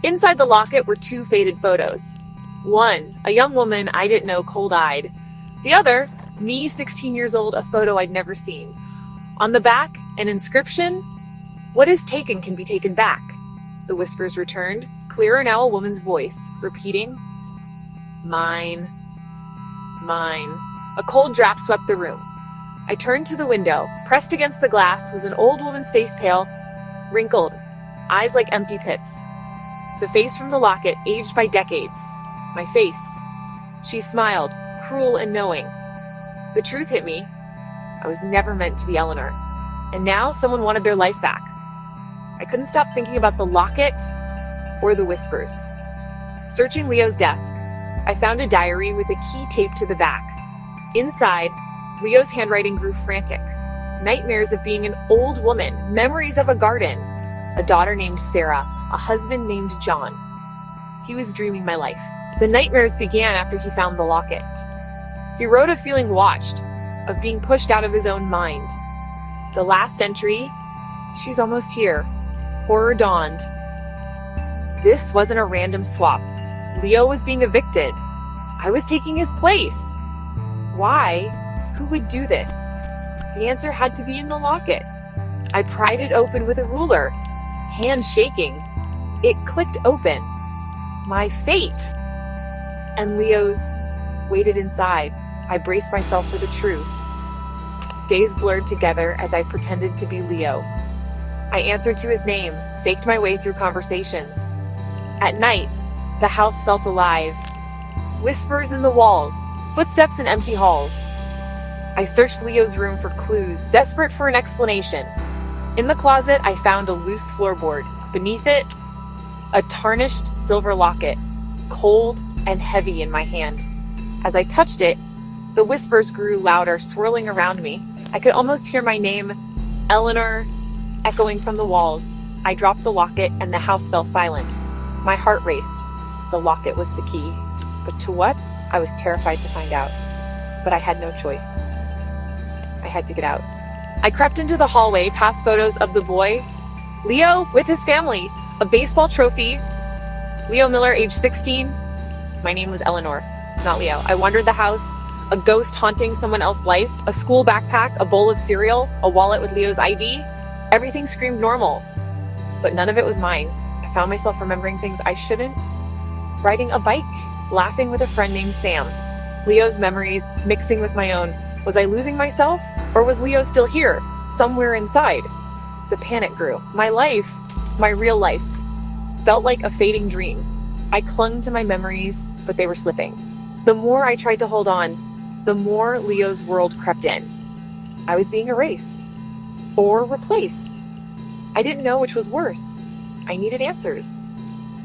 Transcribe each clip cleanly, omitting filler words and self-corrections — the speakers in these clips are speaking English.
Inside the locket were two faded photos. One, a young woman I didn't know, cold-eyed. The other, me, 16 years old, a photo I'd never seen. On the back, an inscription, "What is taken can be taken back." The whispers returned, clearer now, a woman's voice, repeating, "Mine, mine." A cold draft swept the room. I turned to the window. Pressed against the glass was an old woman's face, pale, wrinkled, eyes like empty pits. The face from the locket, aged by decades. My face. She smiled, cruel and knowing. The truth hit me. I was never meant to be Eleanor. And now someone wanted their life back. I couldn't stop thinking about the locket or the whispers. Searching Leo's desk, I found a diary with a key taped to the back. Inside, Leo's handwriting grew frantic. Nightmares of being an old woman, memories of a garden, a daughter named Sarah, a husband named John. He was dreaming my life. The nightmares began after he found the locket. He wrote of feeling watched, of being pushed out of his own mind. The last entry, "She's almost here." Horror dawned. This wasn't a random swap. Leo was being evicted. I was taking his place. Why? Who would do this? The answer had to be in the locket. I pried it open with a ruler, hands shaking. It clicked open. My fate. And Leo's waited inside. I braced myself for the truth. Days blurred together as I pretended to be Leo. I answered to his name, faked my way through conversations. At night, the house felt alive. Whispers in the walls, footsteps in empty halls. I searched Leo's room for clues, desperate for an explanation. In the closet, I found a loose floorboard. Beneath it, a tarnished silver locket, cold and heavy in my hand. As I touched it, the whispers grew louder, swirling around me. I could almost hear my name, Eleanor, echoing from the walls. I dropped the locket and the house fell silent. My heart raced. The locket was the key. But to what? I was terrified to find out. But I had no choice. I had to get out. I crept into the hallway, past photos of the boy, Leo with his family, a baseball trophy, Leo Miller, age 16. My name was Eleanor, not Leo. I wandered the house, a ghost haunting someone else's life, a school backpack, a bowl of cereal, a wallet with Leo's ID. Everything screamed normal, but none of it was mine. I found myself remembering things I shouldn't. Riding a bike, laughing with a friend named Sam. Leo's memories mixing with my own. Was I losing myself? Or was Leo still here, somewhere inside? The panic grew. My life, my real life, felt like a fading dream. I clung to my memories, but they were slipping. The more I tried to hold on, the more Leo's world crept in. I was being erased. Or replaced. I didn't know which was worse. I needed answers.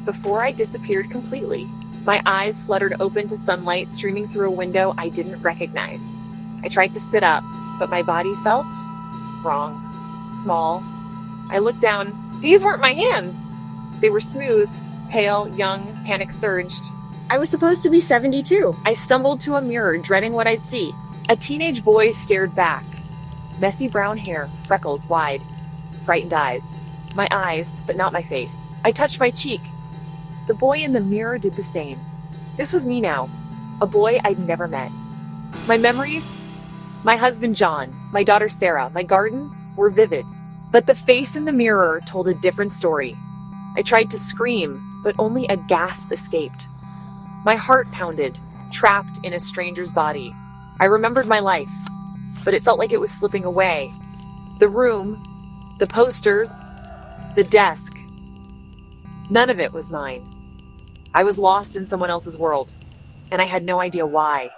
Before I disappeared completely, my eyes fluttered open to sunlight streaming through a window I didn't recognize. I tried to sit up, but my body felt wrong, small. I looked down. These weren't my hands. They were smooth, pale, young, panic surged. I was supposed to be 72. I stumbled to a mirror, dreading what I'd see. A teenage boy stared back. Messy brown hair, freckles wide, frightened eyes. My eyes, but not my face. I touched my cheek. The boy in the mirror did the same. This was me now, a boy I'd never met. My memories, my husband John, my daughter Sarah, my garden, were vivid. But the face in the mirror told a different story. I tried to scream, but only a gasp escaped. My heart pounded, trapped in a stranger's body. I remembered my life, but it felt like it was slipping away. The room, the posters, the desk. None of it was mine. I was lost in someone else's world, and I had no idea why.